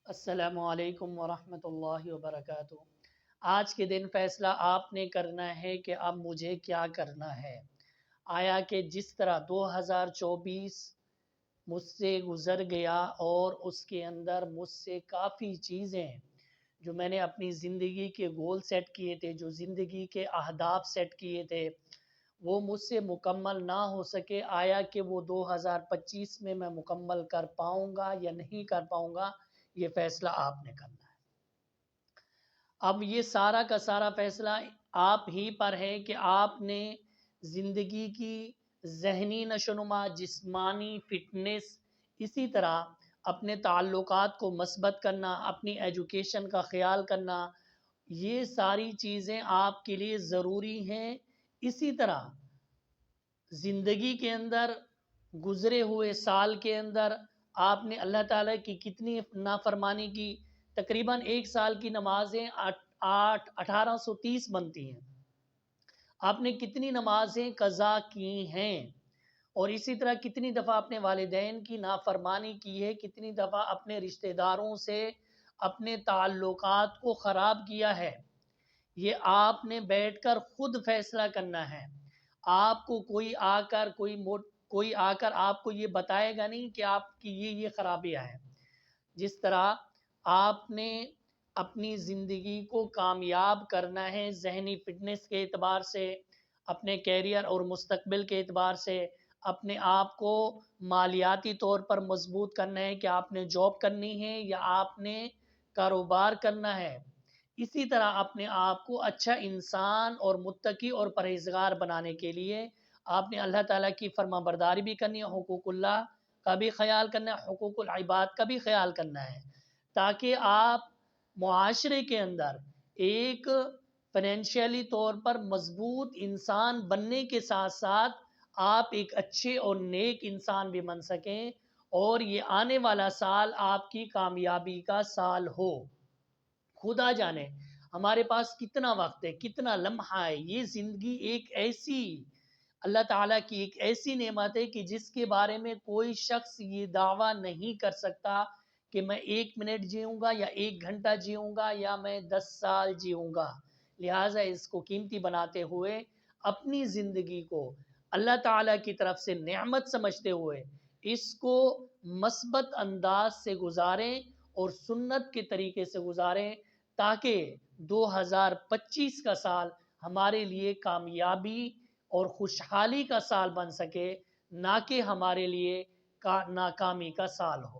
السلام علیکم ورحمۃ اللہ وبرکاتہ۔ آج کے دن فیصلہ آپ نے کرنا ہے کہ اب مجھے کیا کرنا ہے۔ آیا کہ جس طرح 2024 مجھ سے گزر گیا اور اس کے اندر مجھ سے کافی چیزیں جو میں نے اپنی زندگی کے گول سیٹ کیے تھے، جو زندگی کے اہداف سیٹ کیے تھے، وہ مجھ سے مکمل نہ ہو سکے۔ آیا کہ وہ 2025 میں مکمل کر پاؤں گا یا نہیں کر پاؤں گا، یہ فیصلہ آپ نے کرنا ہے۔ اب یہ سارا کا سارا فیصلہ آپ ہی پر ہے کہ آپ نے زندگی کی ذہنی نشوونما، جسمانی فٹنس، اسی طرح اپنے تعلقات کو مثبت کرنا، اپنی ایجوکیشن کا خیال کرنا، یہ ساری چیزیں آپ کے لیے ضروری ہیں۔ اسی طرح زندگی کے اندر گزرے ہوئے سال کے اندر آپ نے اللہ تعالیٰ کی کتنی نافرمانی کی؟ تقریباً ایک سال کی نمازیں 1830 بنتی ہیں۔ آپ نے کتنی نمازیں قضا کی ہیں؟ اور اسی طرح کتنی دفعہ اپنے والدین کی نافرمانی کی ہے، کتنی دفعہ اپنے رشتہ داروں سے اپنے تعلقات کو خراب کیا ہے۔ یہ آپ نے بیٹھ کر خود فیصلہ کرنا ہے۔ آپ کو کوئی آ کر آپ کو یہ بتائے گا نہیں کہ آپ کی یہ خرابیاں ہیں۔ جس طرح آپ نے اپنی زندگی کو کامیاب کرنا ہے، ذہنی فٹنس کے اعتبار سے، اپنے کیریئر اور مستقبل کے اعتبار سے، اپنے آپ کو مالیاتی طور پر مضبوط کرنا ہے کہ آپ نے جاب کرنی ہے یا آپ نے کاروبار کرنا ہے۔ اسی طرح اپنے آپ کو اچھا انسان اور متقی اور پرہیزگار بنانے کے لیے آپ نے اللہ تعالیٰ کی فرما برداری بھی کرنی ہے، حقوق اللہ کا بھی خیال کرنا ہے، حقوق العباد کا بھی خیال کرنا ہے، تاکہ آپ معاشرے کے اندر ایک فائنینشیلی طور پر مضبوط انسان بننے کے ساتھ ساتھ آپ ایک اچھے اور نیک انسان بھی بن سکیں، اور یہ آنے والا سال آپ کی کامیابی کا سال ہو۔ خدا جانے ہمارے پاس کتنا وقت ہے، کتنا لمحہ ہے۔ یہ زندگی ایک ایسی اللہ تعالیٰ کی ایک ایسی نعمت ہے کہ جس کے بارے میں کوئی شخص یہ دعویٰ نہیں کر سکتا کہ میں 1 منٹ جیوں گا یا 1 گھنٹہ جیوں گا یا میں 10 سال جیوں گا۔ لہٰذا اس کو قیمتی بناتے ہوئے اپنی زندگی کو اللہ تعالیٰ کی طرف سے نعمت سمجھتے ہوئے اس کو مثبت انداز سے گزاریں اور سنت کے طریقے سے گزاریں، تاکہ 2025 کا سال ہمارے لیے کامیابی اور خوشحالی کا سال بن سکے، نہ کہ ہمارے لیے ناکامی کا سال ہو۔